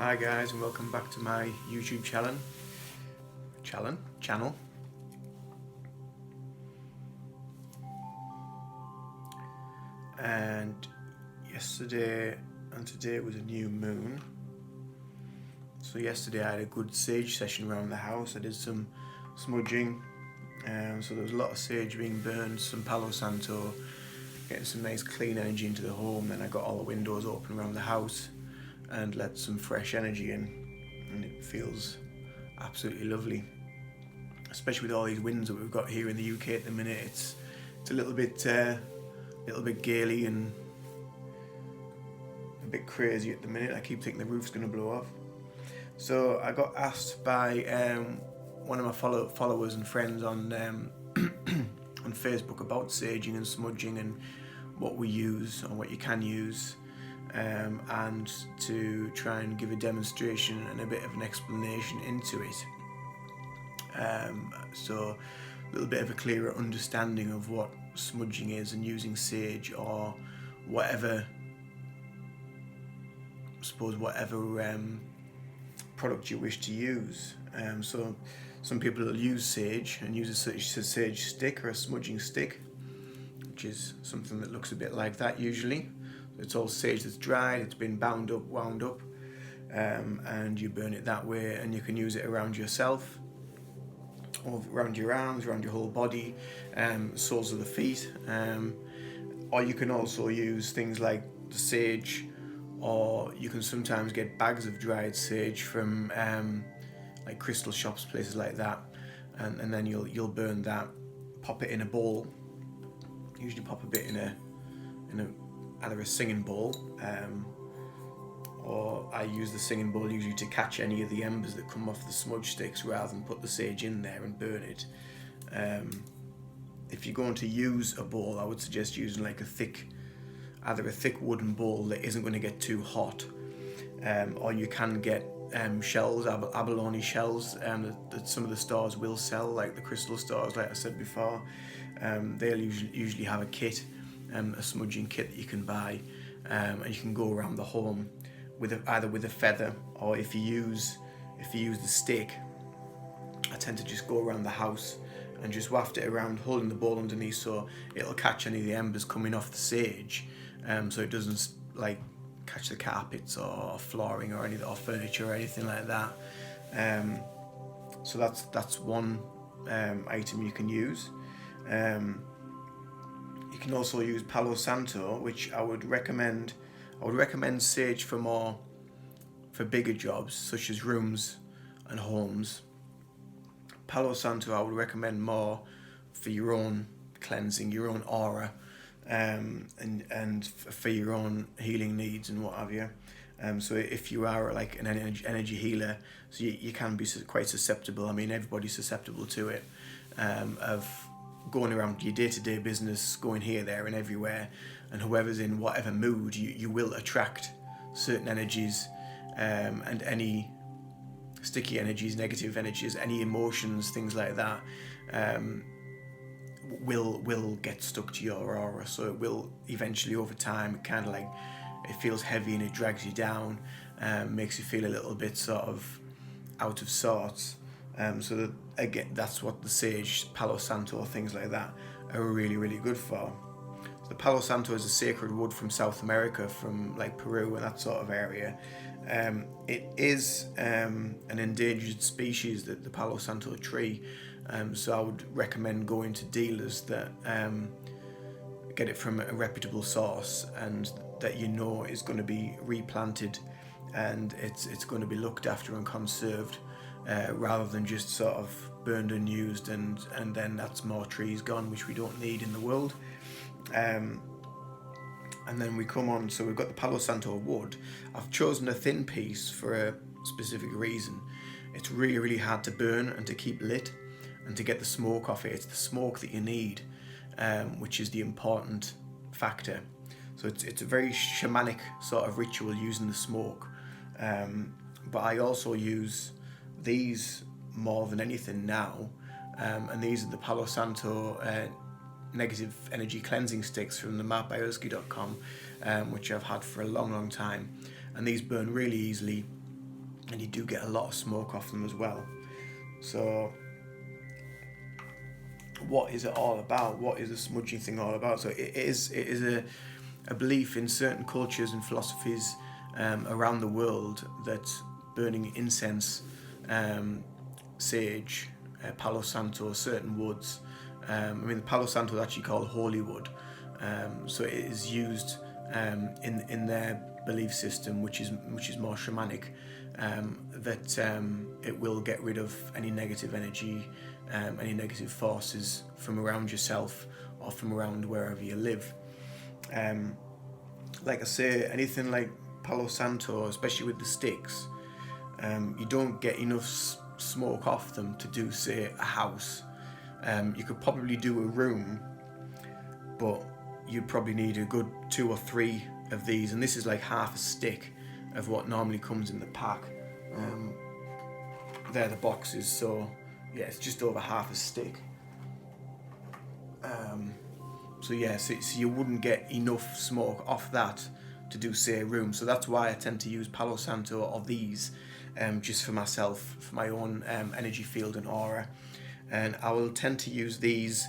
Hi guys, and welcome back to my YouTube channel. And yesterday and today was a new moon. So yesterday I had a good sage session around the house. I did some smudging. So there was a lot of sage being burned, some Palo Santo, getting some nice clean energy into the home. Then I got all the windows open around the house and let some fresh energy in, and it feels absolutely lovely, especially with all these winds that we've got here in the UK at the minute. It's a little bit galy and a bit crazy at the minute. I keep thinking the roof's going to blow off. So I got asked by one of my followers and friends on on Facebook about saging and smudging and what we use and what you can use, and to try and give a demonstration and a bit of an explanation into it. So a little bit of a clearer understanding of what smudging is and using sage or whatever product you wish to use. So some people will use sage and use a sage stick or a smudging stick, which is something that looks a bit like that usually. It's all sage that's dried, it's been wound up, and you burn it that way, and you can use it around yourself, or around your arms, around your whole body, soles of the feet, or you can also use things like the sage, or you can sometimes get bags of dried sage from like crystal shops, places like that, and then you'll burn that, pop it in a bowl. Usually pop a bit in a either a singing bowl, or I use the singing bowl usually to catch any of the embers that come off the smudge sticks rather than put the sage in there and burn it. If you're going to use a bowl, I would suggest using like either a thick wooden bowl that isn't going to get too hot, or you can get shells, abalone shells, that some of the stores will sell, like the crystal stores, like I said before. They'll usually have a kit, a smudging kit that you can buy, and you can go around the home either with a feather, or if you use the stick, I tend to just go around the house and just waft it around, holding the bowl underneath so it'll catch any of the embers coming off the sage, so it doesn't like catch the carpets or flooring or furniture or anything like that. So that's one item you can use. You can also use Palo Santo, which I would recommend sage for bigger jobs such as rooms and homes. Palo Santo I would recommend more for your own cleansing, your own aura, and for your own healing needs and what have you. So if you are like an energy healer, so you can be quite susceptible. I mean, everybody's susceptible to it, of going around your day-to-day business, going here, there and everywhere, and whoever's in whatever mood, you will attract certain energies, and any sticky energies, negative energies, any emotions, things like that, will get stuck to your aura. So it will eventually, over time, kind of like, it feels heavy and it drags you down, makes you feel a little bit sort of out of sorts. So that, again, that's what the sage, Palo Santo, things like that are really, really good for. So the Palo Santo is a sacred wood from South America, from like Peru and that sort of area. It is an endangered species, the Palo Santo tree. So I would recommend going to dealers that get it from a reputable source, and that is going to be replanted, and it's going to be looked after and conserved, rather than just sort of burned and used, and then that's more trees gone, which we don't need in the world. And then we come on, so we've got the Palo Santo wood. I've chosen a thin piece for a specific reason. It's really, really hard to burn and to keep lit and to get the smoke off it. It's the smoke that you need, which is the important factor. So it's a very shamanic sort of ritual, using the smoke. But I also use these more than anything now, and these are the Palo Santo negative energy cleansing sticks from the markbyerski.com, which I've had for a long, long time, and these burn really easily. and you do get a lot of smoke off them as well. So what is it all about? What is the smudging thing all about? So it is a belief in certain cultures and philosophies around the world that burning incense, sage, Palo Santo, certain woods. The Palo Santo is actually called holy wood. So it is used in their belief system, which is more shamanic, that it will get rid of any negative energy, any negative forces from around yourself or from around wherever you live. Like I say, anything like Palo Santo, especially with the sticks, you don't get enough smoke off them to do, say, a house. You could probably do a room, but you probably need a good 2 or 3 of these, and this is like half a stick of what normally comes in the pack. They're the boxes, so yeah, it's just over half a stick. So you wouldn't get enough smoke off that to do, say, a room. So that's why I tend to use Palo Santo or these, just for myself, for my own energy field and aura. And I will tend to use these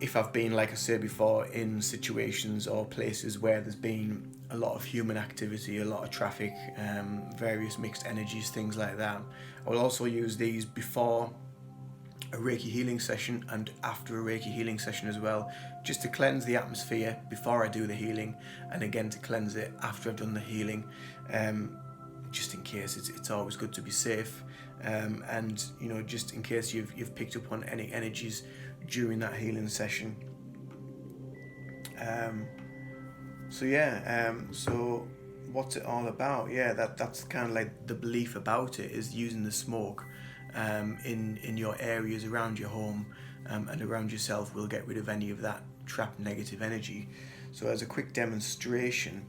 if I've been, like I said before, in situations or places where there's been a lot of human activity, a lot of traffic, various mixed energies, things like that. I will also use these before a Reiki healing session and after a Reiki healing session as well, just to cleanse the atmosphere before I do the healing, and again to cleanse it after I've done the healing, just in case. It's always good to be safe, and just in case you've picked up on any energies during that healing session. So what's it all about? That's kind of like the belief about it, is using the smoke in your areas around your home and around yourself will get rid of any of that trapped negative energy. So as a quick demonstration,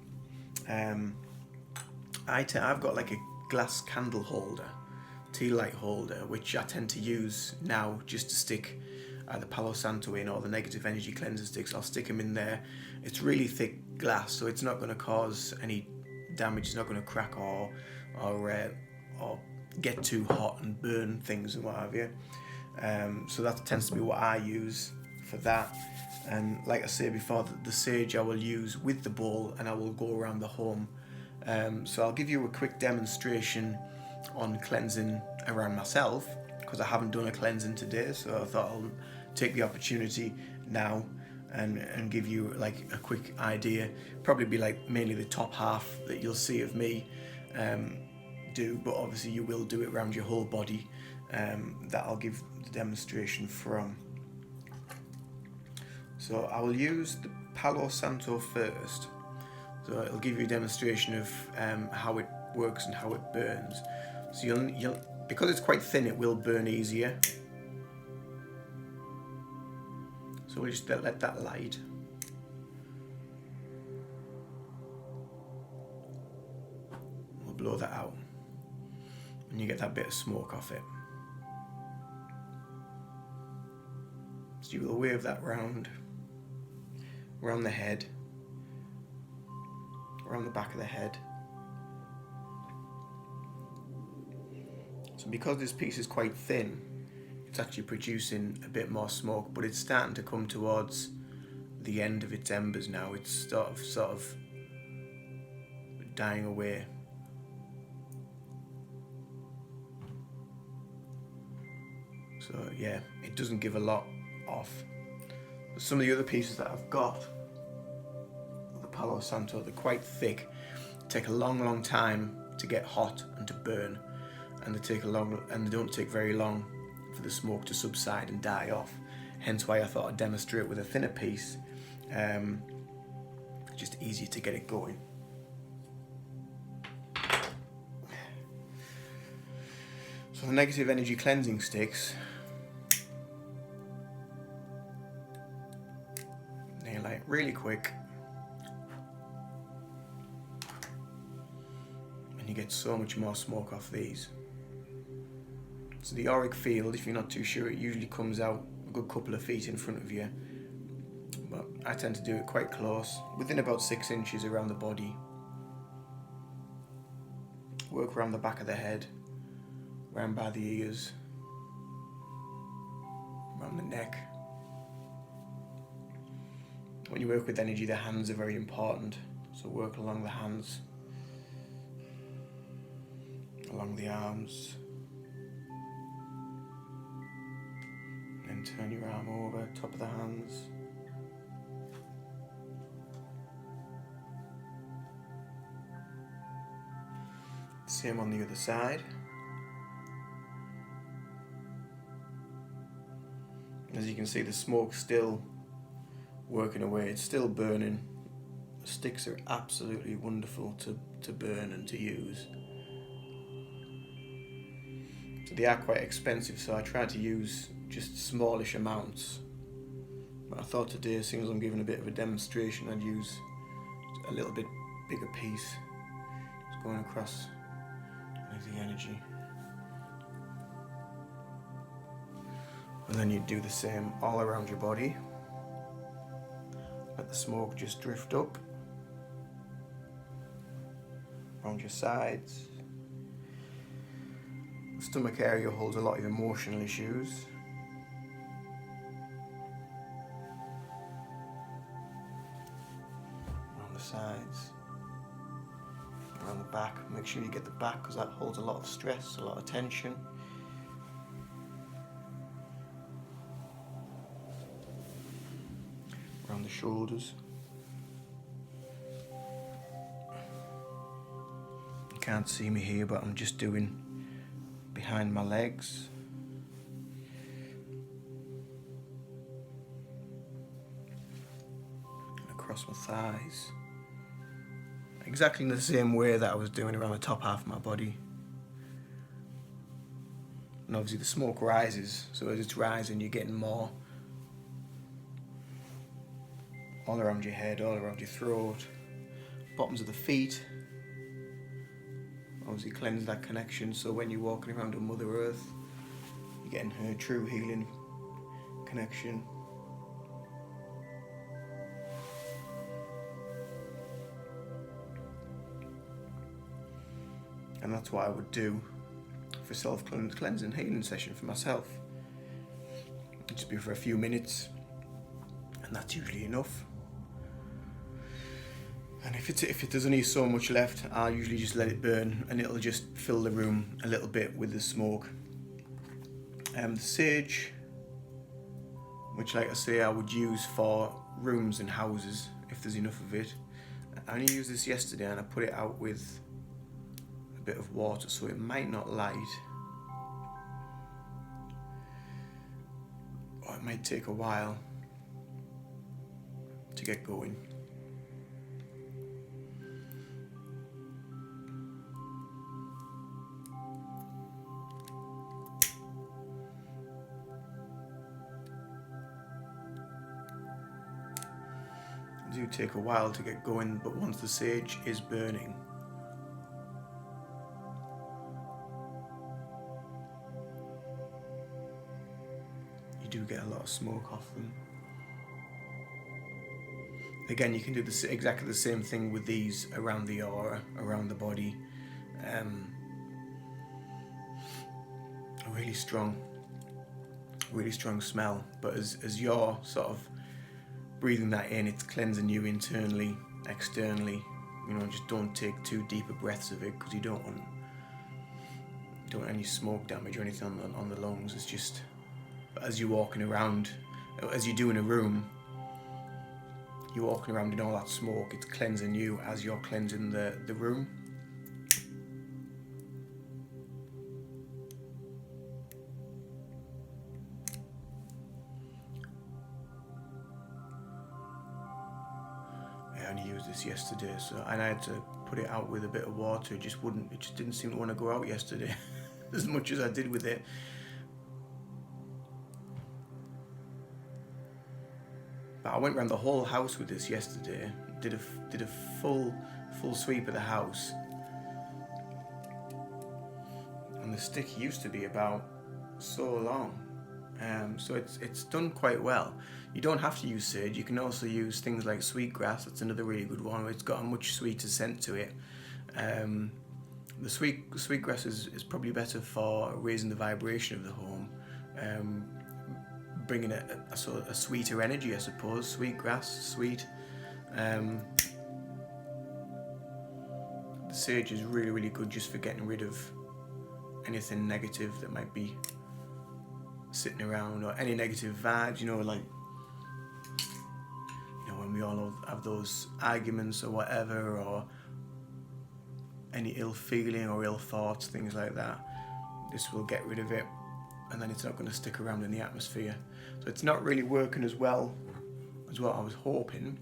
I've got like a glass candle holder, tea light holder, which I tend to use now just to stick the Palo Santo in, or the negative energy cleanser sticks. I'll stick them in there. It's really thick glass, so it's not going to cause any damage. It's not going to crack or get too hot and burn things and what have you. So that tends to be what I use for that. And like I said before, the sage I will use with the bowl, and I will go around the home. So I'll give you a quick demonstration on cleansing around myself, because I haven't done a cleansing today, so I thought I'll take the opportunity now and give you like a quick idea. Probably be like mainly the top half that you'll see of me do, but obviously you will do it around your whole body, that I'll give the demonstration from. So I will use the Palo Santo first, so it'll give you a demonstration of how it works and how it burns. So you'll because it's quite thin, it will burn easier. So we'll just let that light. We'll blow that out, and you get that bit of smoke off it. So you will wave that round the head, around the back of the head. So because this piece is quite thin, it's actually producing a bit more smoke, but it's starting to come towards the end of its embers now. It's sort of dying away. So yeah, it doesn't give a lot off. But some of the other pieces that I've got, the Palo Santo, they're quite thick, take a long time to get hot and to burn, and they don't take very long for the smoke to subside and die off. Hence why I thought I'd demonstrate with a thinner piece, just easier to get it going. So the negative energy cleansing sticks, they're like really quick, and you get so much more smoke off these. So the auric field, if you're not too sure, it usually comes out a good couple of feet in front of you, but I tend to do it quite close, within about 6 inches around the body. Work around the back of the head, round by the ears, around the neck. When you work with energy, the hands are very important, so work along the hands, along the arms, and then turn your arm over, top of the hands. Same on the other side. As you can see, the smoke's still working away, it's still burning. The sticks are absolutely wonderful to burn and to use. So they are quite expensive, so I try to use just smallish amounts. But I thought today, seeing as I'm giving a bit of a demonstration, I'd use a little bit bigger piece. Just going across the energy. And then you do the same all around your body. Let the smoke just drift up around your sides. The stomach area holds a lot of emotional issues. Around the sides, around the back. Make sure you get the back because that holds a lot of stress, a lot of tension. Around the shoulders. You can't see me here, but I'm just doing behind my legs. And across my thighs. Exactly in the same way that I was doing around the top half of my body. And obviously the smoke rises, so as it's rising you're getting more. All around your head, all around your throat, bottoms of the feet. Obviously cleanse that connection, so when you're walking around on Mother Earth, you're getting her true healing connection. And that's what I would do for self-cleansing healing session for myself. It'd just be for a few minutes, and that's usually enough. And if there's only so much left, I'll usually just let it burn, and it'll just fill the room a little bit with the smoke. The sage, which, like I say, I would use for rooms and houses if there's enough of it. I only used this yesterday, and I put it out with a bit of water, so it might not light, or it might take a while to get going. Do take a while to get going, but once the sage is burning, you do get a lot of smoke off them. Again, you can do exactly the same thing with these around the aura, around the body. A really strong smell, but as you're sort of breathing that in, it's cleansing you internally, externally. You know, just don't take too deep a breaths of it, because you don't want any smoke damage or anything on the lungs. It's just, as you're walking around, as you do in a room, you're walking around in all that smoke, it's cleansing you as you're cleansing the room. I only used this yesterday, and I had to put it out with a bit of water. It just didn't seem to want to go out yesterday as much as I did with it. But I went around the whole house with this yesterday. Did a full sweep of the house, and the stick used to be about so long. So it's done quite well. You don't have to use sage. You can also use things like sweetgrass. That's another really good one. It's got a much sweeter scent to it. The sweetgrass is probably better for raising the vibration of the home, bringing a sort of a sweeter energy, I suppose. Sweetgrass, sweet. The sage is really, really good just for getting rid of anything negative that might be sitting around, or any negative vibes, like, when we all have those arguments or whatever, or any ill feeling or ill thoughts, things like that. This will get rid of it, and then it's not going to stick around in the atmosphere. So it's not really working as well as what I was hoping.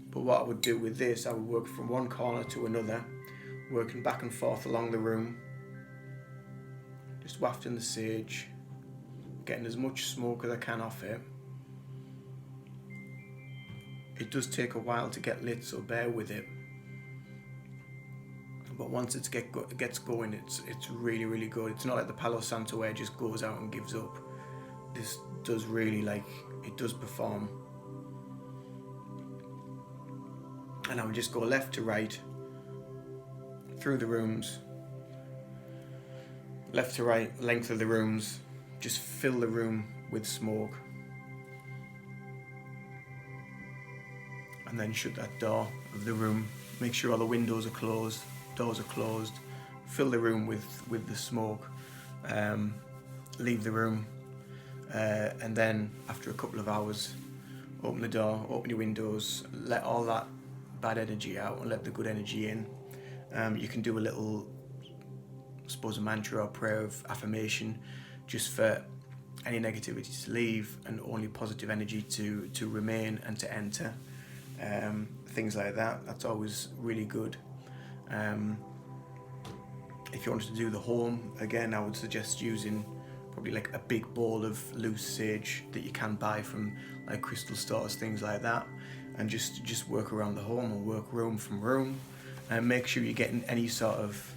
But what I would do with this, I would work from one corner to another, working back and forth along the room, just wafting the sage, getting as much smoke as I can off it. It does take a while to get lit, so bear with it. But once it gets going, it's really, really good. It's not like the Palo Santo where it just goes out and gives up. This does really, it does perform. And I would just go left to right through the rooms, left to right, length of the rooms, just fill the room with smoke. And then shut that door of the room, make sure all the windows are closed, doors are closed, fill the room with the smoke, leave the room, and then after a couple of hours, open the door, open your windows, let all that bad energy out and let the good energy in. You can do a little, I suppose, a mantra or prayer of affirmation, just for any negativity to leave and only positive energy to remain and to enter. Things like that. That's always really good. If you wanted to do the home, again, I would suggest using probably like a big ball of loose sage that you can buy from like crystal stores, things like that, and just work around the home and work room from room, and make sure you're getting any sort of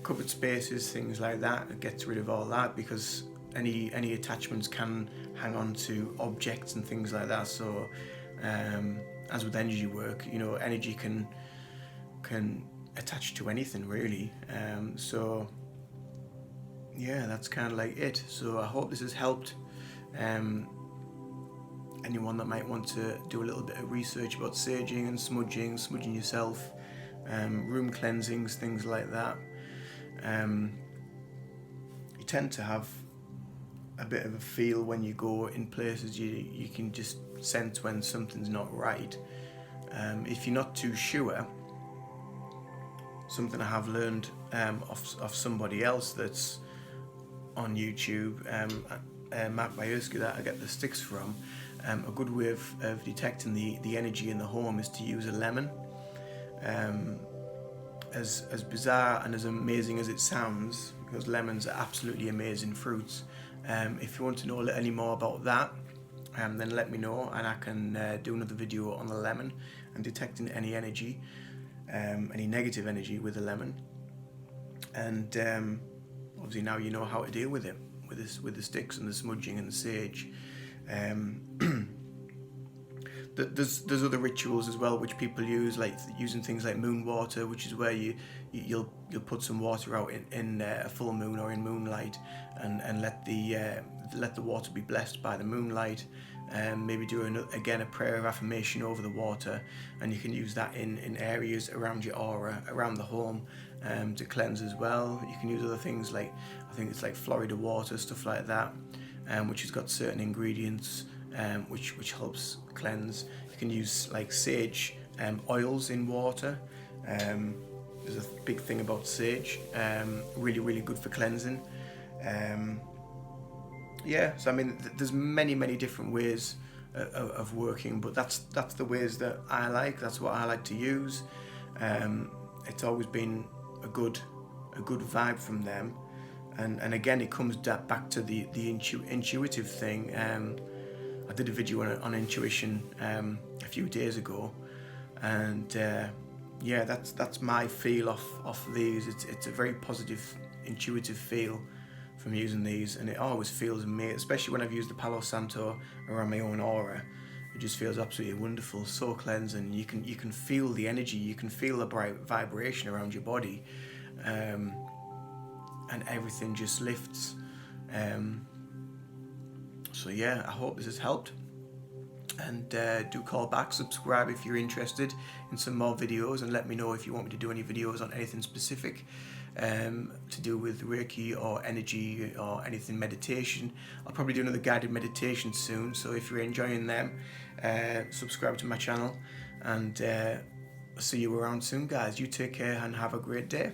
cupboard spaces, things like that. It gets rid of all that, because any attachments can hang on to objects and things like that. So as with energy work, energy can attach to anything really. So yeah, that's kind of like it. So I hope this has helped anyone that might want to do a little bit of research about saging and smudging yourself, room cleansings, things like that. You tend to have a bit of a feel when you go in places. You can just sense when something's not right. If you're not too sure, something I have learned of somebody else that's on YouTube, Mark Bayersky, that I get the sticks from, a good way of detecting the energy in the home is to use a lemon. As bizarre and as amazing as it sounds, because lemons are absolutely amazing fruits, if you want to know any more about that, then let me know, and I can do another video on the lemon and detecting any energy, any negative energy with the lemon. And obviously now you know how to deal with it, with the sticks and the smudging and the sage. There's other rituals as well which people use, like using things like moon water, which is where you'll put some water out in a full moon or in moonlight, and let the water be blessed by the moonlight. Maybe do a prayer of affirmation over the water, and you can use that in areas around your aura, around the home, to cleanse as well. You can use other things like, I think it's like Florida water, stuff like that, which has got certain ingredients which helps cleanse. You can use like sage oils in water. There's a big thing about sage, really, really good for cleansing. So I mean, there's many different ways of working, but that's the ways that I like. That's what I like to use. It's always been a good vibe from them, and again, it comes back to the intuitive thing. I did a video on intuition a few days ago, and that's my feel off these. It's a very positive, intuitive feel from using these, and it always feels amazing, especially when I've used the Palo Santo around my own aura. It just feels absolutely wonderful, so cleansing. You can feel the energy, you can feel the bright vibration around your body, and everything just lifts. So yeah, I hope this has helped. And do call back, subscribe if you're interested in some more videos, and let me know if you want me to do any videos on anything specific to do with Reiki or energy or anything meditation. I'll probably do another guided meditation soon, so if you're enjoying them, subscribe to my channel, and I'll see you around soon, guys. You take care and have a great day.